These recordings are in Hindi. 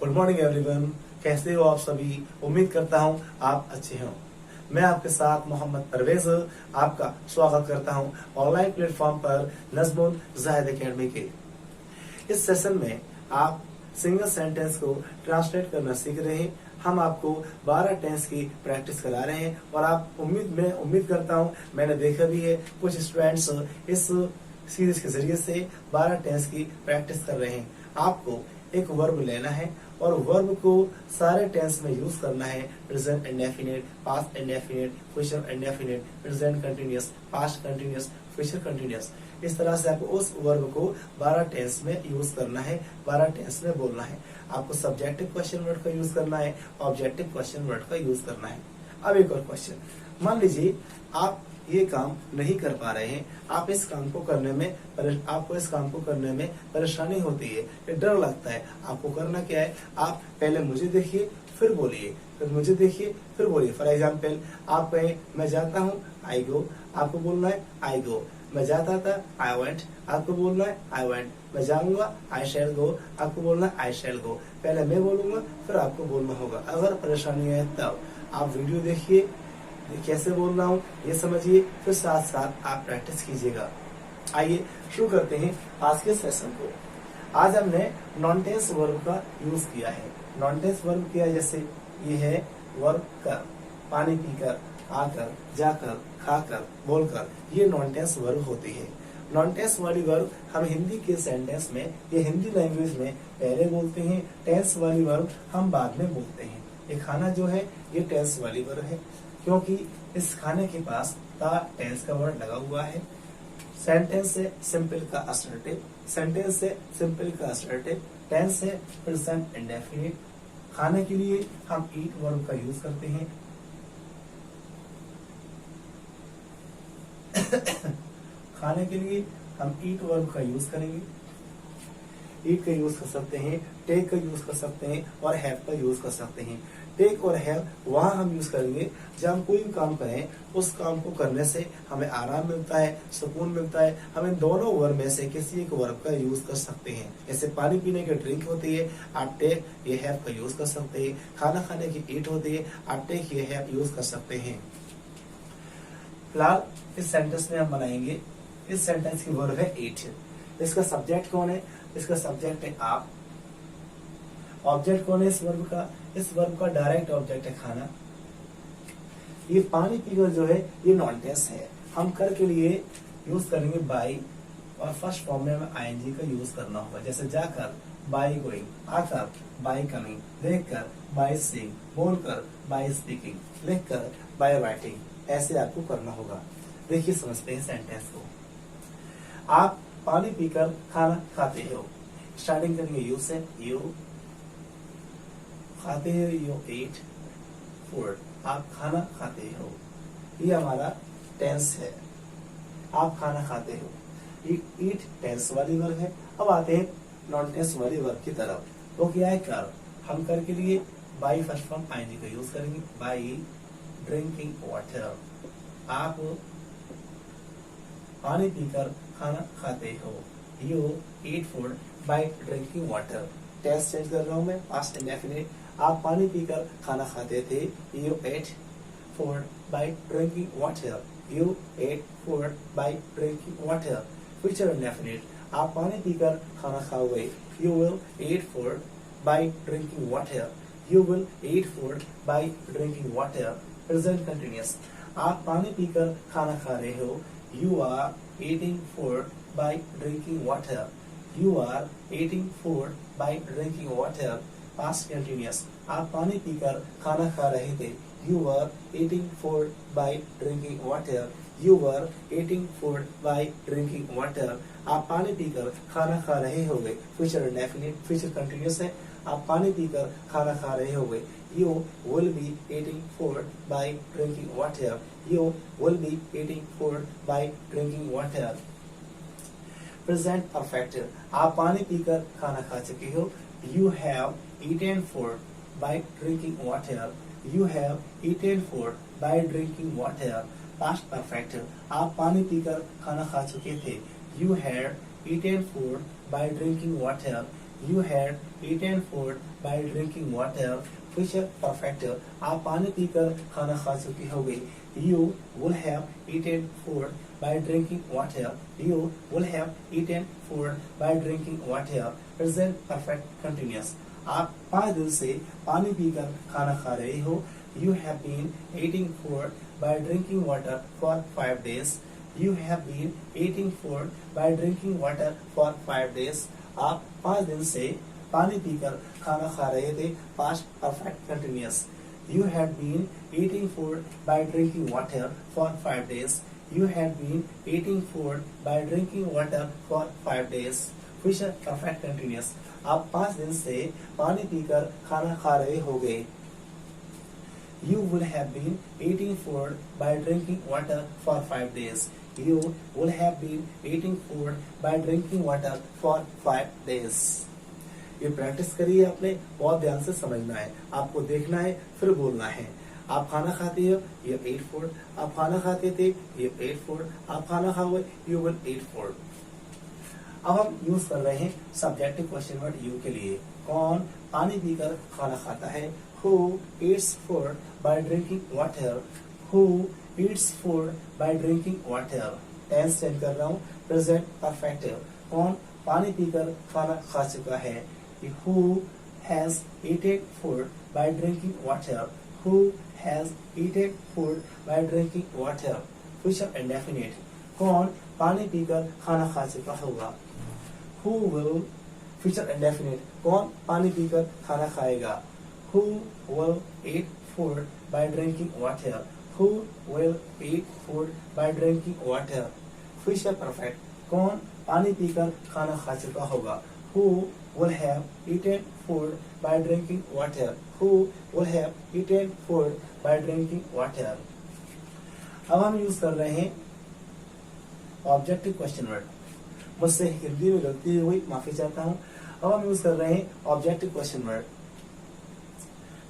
Good morning everyone. कैसे हो आप सभी? उम्मीद करता हूँ आप अच्छे हो। मैं आपके साथ मोहम्मद परवेज आपका स्वागत करता हूँ ऑनलाइन प्लेटफॉर्म पर नज़्मुन ज़ाहिद एकेडमी के। इस सेशन में आप सिंगल सेंटेंस को ट्रांसलेट करना सीख रहे हैं। हम आपको 12 टेंस की प्रैक्टिस करा रहे हैं और आप उम्मीद करता हूँ, मैंने देखा भी है कुछ स्टूडेंट्स इस सीरीज के जरिए से 12 टेंस की प्रैक्टिस कर रहे हैं। आपको एक वर्ब लेना है और वर्ब को सारे टेंस में यूज करना है। Present indefinite, past indefinite, future indefinite, present continuous, past continuous, future continuous. इस तरह से आपको उस वर्ब को 12 टेंस में यूज करना है, 12 टेंस में बोलना है। आपको सब्जेक्टिव क्वेश्चन वर्ड का यूज करना है, ऑब्जेक्टिव क्वेश्चन वर्ड का यूज करना है। अब एक और क्वेश्चन, मान लीजिए आप ये काम नहीं कर पा रहे हैं, आपको इस काम को करने में परेशानी होती है, डर लगता है। आपको करना क्या है, आप पहले मुझे देखिए फिर बोलिए, फिर मुझे देखिए फिर बोलिए। फॉर एग्जाम्पल, आप कहें मैं जाता हूँ, आई गो, आपको बोलना है आई गो। मैं जाता था, आई वेंट, आपको बोलना है आई वेंट। मैं जाऊंगा, आई शैल गो, आपको बोलना है आई शैल गो। पहले मैं बोलूंगा फिर आपको बोलना होगा। अगर परेशानी है तब आप वीडियो देखिए, कैसे बोल रहा हूँ ये समझिए, फिर साथ साथ आप प्रैक्टिस कीजिएगा। आइए शुरू करते हैं आज के सेशन को। आज हमने नॉन टेंस वर्ब का यूज किया है। नॉन टेंस वर्ब किया जैसे ये है वर्ब कर, पानी पीकर, आकर, जाकर, खाकर, बोलकर, ये नॉन टेंस वर्ब होती है। नॉन टेंस वाली वर्ब हम हिंदी के सेंटेंस में या हिंदी लैंग्वेज में पहले बोलते हैं, टेंस वाली वर्ब हम बाद में बोलते हैं। ये खाना जो है ये टेंस वाली वर्ब है, क्योंकि इस खाने के पास ता टेंस का वर्ड लगा हुआ है। सेंटेंस से सिंपल का असर्टिव, सेंटेंस से सिंपल का असर्टिव, टेंस है प्रेजेंट इंडेफिनिट। खाने के लिए हम ईट वर्ब का यूज करते हैं। खाने के लिए हम ईट वर्ब का यूज करेंगे। ईट का यूज कर सकते हैं, टेक का यूज कर सकते हैं और हैव का यूज कर सकते हैं। टेक और हैव वहां हम यूज करेंगे जब हम कोई भी काम करें, उस काम को करने से हमें आराम मिलता है, सुकून मिलता है। हम इन दोनों वर्ब में से किसी एक वर्ब का यूज कर सकते हैं। जैसे पानी पीने की ड्रिंक होती है, आप टेक ये हैव का यूज कर सकते हैं। खाना खाने की ईट होती है, आप टेक ये हैव यूज कर सकते हैं। फिलहाल इस सेंटेंस में हम बनाएंगे, इस सेंटेंस की वर्ब है ईट। इसका सब्जेक्ट कौन है? इसका सब्जेक्ट है आप। ऑब्जेक्ट कौन है इस वर्ब का? इस वर्ब का डायरेक्ट ऑब्जेक्ट है खाना। ये पानी पीकर जो है ये नॉन टेंस है। हम कर के लिए यूज करेंगे बाई और फर्स्ट फॉर्म में हमें आईएनजी का यूज करना होगा। जैसे जाकर बाई गोइंग, आकर बाई कमिंग, देखकर बाई सीइंग, बोलकर बाई स्पीकिंग, लिखकर बाई राइटिंग। ऐसे आपको करना होगा। देखिए समझते हैं सेंटेंस को। आप पानी पीकर खाना खाते हो। स्टार्टिंग करेंगे यू से, यू खाते हो, यू ईट फूड, आप खाना खाते हो। ये हमारा टेंस है, आप खाना खाते हो। ईट टेंस वाली वर्ब है। अब आते हैं नॉन टेंस वाली वर्ब की तरफ। तो क्या है कर? हम कर के लिए बाई फर्स्ट फॉर्म आईएनजी का यूज करेंगे। बाई ड्रिंकिंग वाटर, आप पानी पीकर खाना खाते हो। You eat food by drinking water. Tense change कर रहा हूं मैं, पास्ट इंडेफिनिट। आप पानी पीकर खाना खाते थे। You ate food by drinking water. You ate food by drinking water. Future indefinite, आप पानी पीकर खाना खाओगे। You will eat food by drinking water. You will eat food by drinking water. Present continuous, आप पानी पीकर खाना खा रहे हो। You are eating food by drinking water. You are eating food by drinking water. Past continuous, आप पानी पीकर खाना खा रहे थे। You were eating food by drinking water. You were eating food by drinking water. आप पानी पीकर खाना खा रहे होगे। फ्यूचर इंडेफिनिट, फ्यूचर कंटिन्यूअस है। आप पानी पीकर खाना खा रहे होगे। You will be eating food by drinking water. You will be eating food by drinking water. Present perfect, आप पानी पीकर खाना खा चुके हो। You have eaten food by drinking water. You have eaten food by drinking water. Past perfect, आप पानी पीकर खाना खा चुके थे। You had eaten food by drinking water. You had eaten food by drinking water. Future perfect. आप पानी पीकर खाना खा चुकी हो गई. You will have eaten food by drinking water. You will have eaten food by drinking water. Present perfect continuous. आप 5 दिन से पानी पीकर खाना खा रहे हो. You have been eating food by drinking water for 5 days. You have been eating food by drinking water for 5 days. आप 5 दिन से पानी पीकर खाना खा रहे थे. Past perfect continuous. You had been eating food by drinking water for 5 days. You had been eating food by drinking water for 5 days. Future perfect continuous. आप 5 दिन से पानी पीकर खाना खा रहे हो गए. You would have been eating food by drinking water for 5 days. You would have been eating food by drinking water for 5 days. ये प्रैक्टिस करिए, आपने बहुत ध्यान से समझना है. आपको देखना है फिर बोलना है. आप खाना खाते हो, you ate food. आप खाना खाते थे, you ate food. आप खाना खाओगे, you will eat food. अब हम यूज कर रहे हैं सब्जेक्टिव क्वेश्चन वर्ड यू के लिए. कौन पानी पीकर खाना खाता है? Who eats food by drinking water? Who eats food by drinking water? Tense change कर रहा हूँ. Present perfect. कौन पानी पीकर खाना खा चुका है? Who has eaten food by drinking water? Who has eaten food by drinking water? Future indefinite. कौन पानी पीकर खाना खा चुका होगा? Who will. Future indefinite. कौन पानी पीकर खाना खाएगा? Who will eat food by drinking water? Who will eat food by drinking water? Future perfect. कौन पानी पीकर खाना खा चुका होगा? Who will have eaten food by drinking water? Who will have eaten food by drinking water? अब हम यूज कर रहे हैं ऑब्जेक्टिव क्वेश्चन वर्ड. मुझसे हिंदी में गलती हुई, माफी चाहता हूँ. अब हम यूज कर रहे हैं ऑब्जेक्टिव क्वेश्चन वर्ड.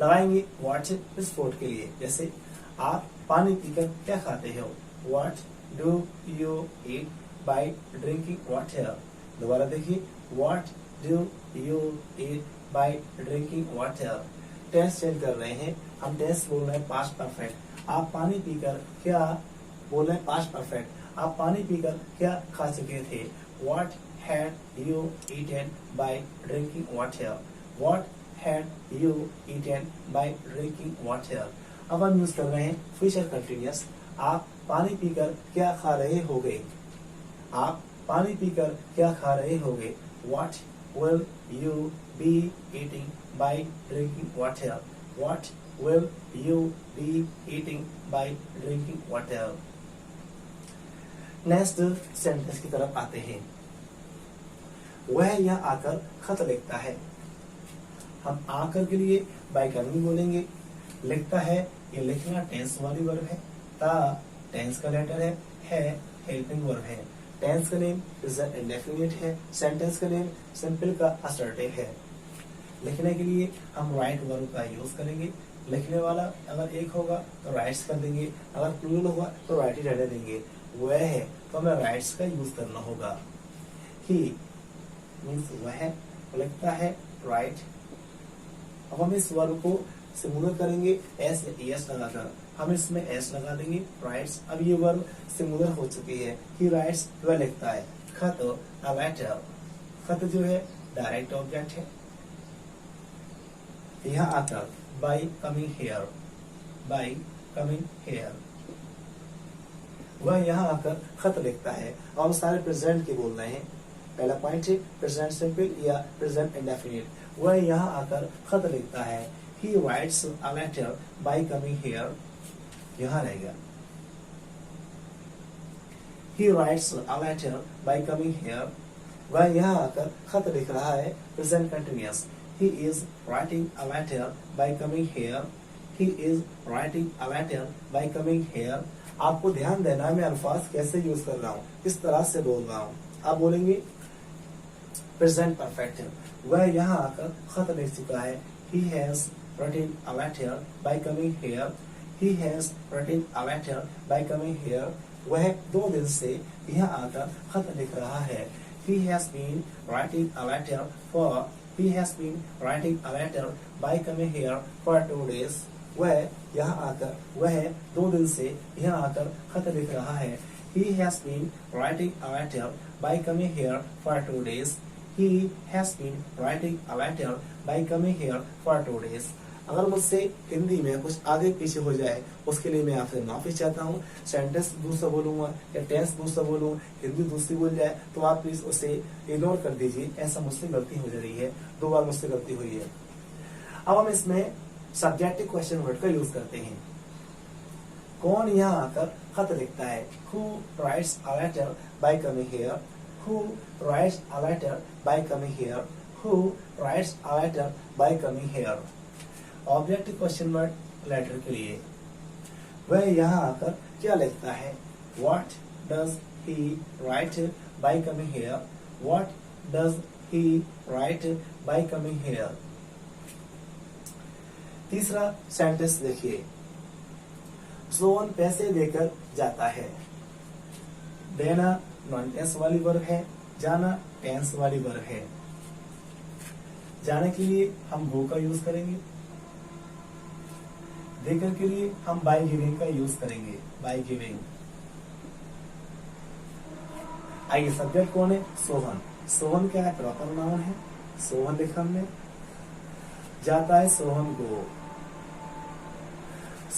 लगाएंगे व्हाट इस फूड के लिए. जैसे आप पानी पीकर क्या खाते हो? What do you eat by drinking water? दोबारा देखिए, what do you eat by drinking water. Tense change कर रहे हैं. हम टेंस बोल रहे हैं पास्ट परफेक्ट. आप पानी पीकर क्या बोल रहे हैं? Past perfect. आप पानी पीकर क्या खा चुके थे? What had you eaten by drinking water? What had you eaten by drinking water? अब हम यूज कर रहे हैं फ्यूचर कंटिन्यूअस. आप पानी पीकर क्या खा रहे होगे? आप पानी पीकर क्या खा रहे होगे? What will you be eating by drinking water? What will you be eating by drinking water? Next sentence की तरफ आते हैं. वह यहाँ आकर खत लिखता है. हम आकर के लिए बाय कमिंग बोलेंगे. लिखता है, ये लिखना टेंस वाली वर्ब है. ता टेंस का लेटर है हेल्पिंग वर्ब है. टेंस का नेम प्रेजेंट इंडेफिनिट है. सेंटेंस का नेम सिंपल का असर्टिव है. लिखने के लिए हम राइट वर्ब का यूज करेंगे. लिखने वाला अगर एक होगा तो राइट्स कर देंगे, अगर प्लूरल होगा तो राइट ही रहने देंगे. वह है तो हमें राइट्स का यूज करना होगा. ही मीन्स वह लिखता है, राइट. अब हम इस वर्ब को सिंगुलर करेंगे एस एस लगाकर. हम इसमें एस लगा देंगे, राइट्स. अब ये वर्ब सिंगुलर हो चुकी है. ही राइट्स, वह लिखता है. खत अ लेटर. खत जो है डायरेक्ट ऑब्जेक्ट है. यहाँ आकर bye coming here. Bye coming here. वह यहाँ आकर खत लिखता है. और हम सारे प्रेजेंट के बोल रहे हैं. पहला पॉइंट है प्रेजेंट सिंपल या प्रेजेंट इंडेफिनिट. वह यहाँ आकर खत लिखता है. He writes a letter by coming here. यहाँ रहेगा. He writes a letter by coming here. वह यहाँ आकर खत लिख रहा है. Present continuous. He is writing a letter by coming here. He is writing a letter by coming here. आपको ध्यान देना है मैं अल्फाज कैसे यूज कर रहा हूँ, किस तरह से बोल रहा हूँ. आप बोलेंगे प्रेजेंट परफेक्ट. वह यहाँ आकर खत लिख चुका है. He has written a letter by coming here. He has written a letter by coming here. वह 2 दिन से यहाँ आकर खत लिख रहा है. he has been writing a letter by coming here for 2 days. वह यहाँ आकर वह 2 दिन से यहाँ आकर खत लिख रहा है. He has been writing a letter by coming here for 2 days. He has been writing a letter by coming here for 2 days. अगर मुझसे हिंदी में कुछ आगे पीछे हो जाए उसके लिए मैं आपसे माफी चाहता हूँ. सेंटेंस दूसरा बोलूंगा या टेंस दूसरा बोलूँ, हिंदी दूसरी बोल जाए तो आप प्लीज उसे इग्नोर कर दीजिए. ऐसा मुझसे गलती हो जा रही है, 2 बार मुझसे गलती हुई है. अब हम इसमें सब्जेक्टिव क्वेश्चन वर्ड का यूज करते हैं. कौन यहाँ आकर खत लिखता है? Who writes a letter by coming here? Who writes a letter by coming here? Who writes a letter by coming here? Objective question word letter के लिए वह यहाँ आकर क्या लिखता है? What does he write by coming here? What does he write by coming here? तीसरा सेंटेंस देखिए. सोहन पैसे देकर जाता है. देना नॉन टेंस वाली वर्ब है, जाना टेंस वाली वर्ब है. जाने के लिए हम गो का यूज करेंगे, देकर के लिए हम बाय गिविंग का यूज करेंगे, बाय गिविंग. आइए सब्जेक्ट कौन है? सोहन. सोहन क्या है? प्रॉपर नाउन है. सोहन लिखा हमने. जाता है सोहन गो.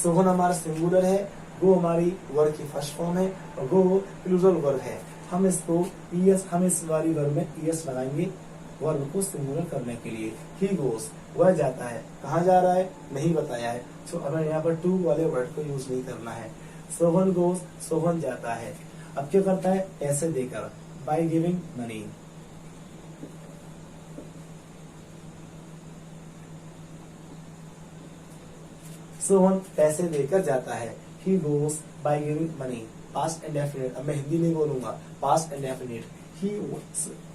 सोहन हमारा सिंगुलर है, गो हमारी वर्ब की फर्स्ट फॉर्म है और गो प्लूरल वर्ब है. हम इसको हम इस वाली वर्ब में ईएस लगाएंगे वर्ब को सिंगुलर करने के लिए. ही गोस, वह जाता है. कहाँ जा रहा है नहीं बताया है, तो हमें यहाँ पर टू वाले वर्ड को यूज नहीं करना है. सोहन गोस, सोहन जाता है. अब क्या करता है? पैसे देकर, बाय गिविंग मनी. सोहन पैसे देकर जाता है. He goes by giving money. Past indefinite. अब मैं हिंदी नहीं बोलूंगा, past indefinite. He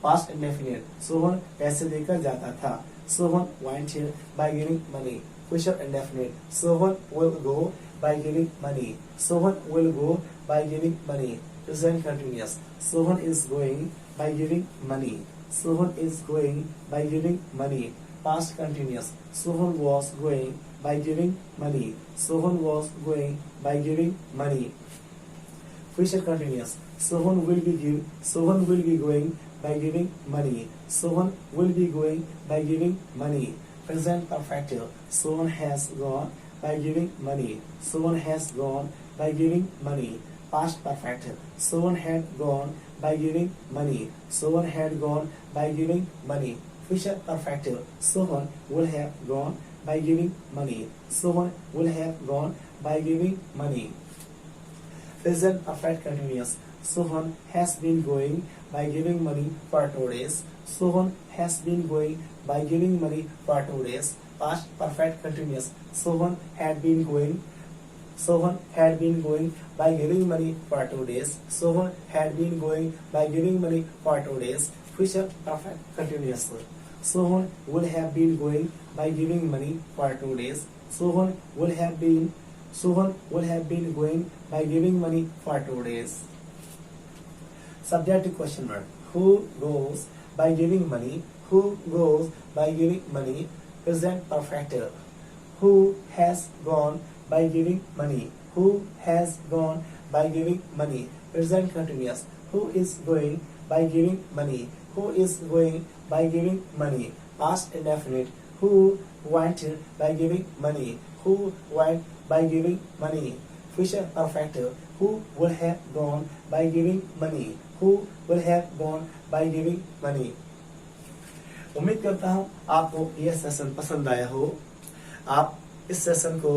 past indefinite. Sohan पैसे देकर जाता था. Sohan went by giving money. Future indefinite. Sohn will go by giving money. Sohn will go by giving money. Present continuous. Sohn is going by giving money. Sohn is going by giving money. Past continuous. Sohn was going by giving money. Sohn was going by giving money. Future continuous. Sohn will be going by giving money. Sohn will be going by giving money. Present perfect. Sohn has gone by giving money. Sohn has gone by giving money. Past perfect. Sohn had gone by giving money. Sohn had gone by giving money. Future perfect. Sohn will have gone by giving money. Sohn will have gone by giving money. Present perfect continuous. Sohn has been going by giving money for 2 days. Sohn has been going by giving money for 2 days. Past perfect continuous. Sohn had been going by giving money for 2 days. Sohn had been going by giving money for 2 days. Future perfect continuous. Sohn will have been going by giving money for 2 days. Sohn will have been going by giving money for 2 days. Subjective question word. Who goes by giving money? Who goes by giving money? Present perfect. Who has gone by giving money? Who has gone by giving money? Present continuous. Who is going by giving money? Who is going by giving money? Past indefinite. Who went by giving money? Who went by giving money? Future perfect. Who will have gone by giving money? Who will have gone by giving money? उम्मीद करता हूँ आपको यह सेशन पसंद आया हो. आप इस सेशन को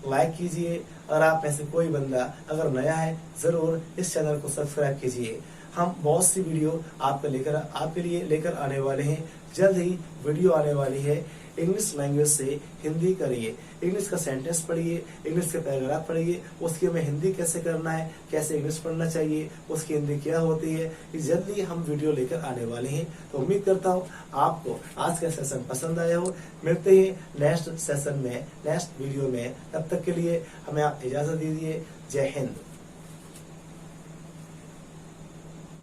लाइक कीजिए और आप में से कोई बंदा अगर नया है जरूर इस चैनल को सब्सक्राइब कीजिए. हम बहुत सी वीडियो आपके लिए लेकर आने वाले हैं. जल्द ही वीडियो आने वाली है. इंग्लिश लैंग्वेज से हिंदी करिए, इंग्लिश का सेंटेंस पढ़िए, इंग्लिश के पैराग्राफ पढ़िए, उसकी हमें हिंदी कैसे करना है, कैसे इंग्लिश पढ़ना चाहिए, उसकी हिंदी क्या होती है, ये जल्दी हम वीडियो लेकर आने वाले हैं. तो उम्मीद करता हूँ आपको आज का सेशन पसंद आया हो. मिलते हैं नेक्स्ट सेशन में, नेक्स्ट वीडियो में. तब तक के लिए हमें आप इजाजत दीजिए. जय हिंद.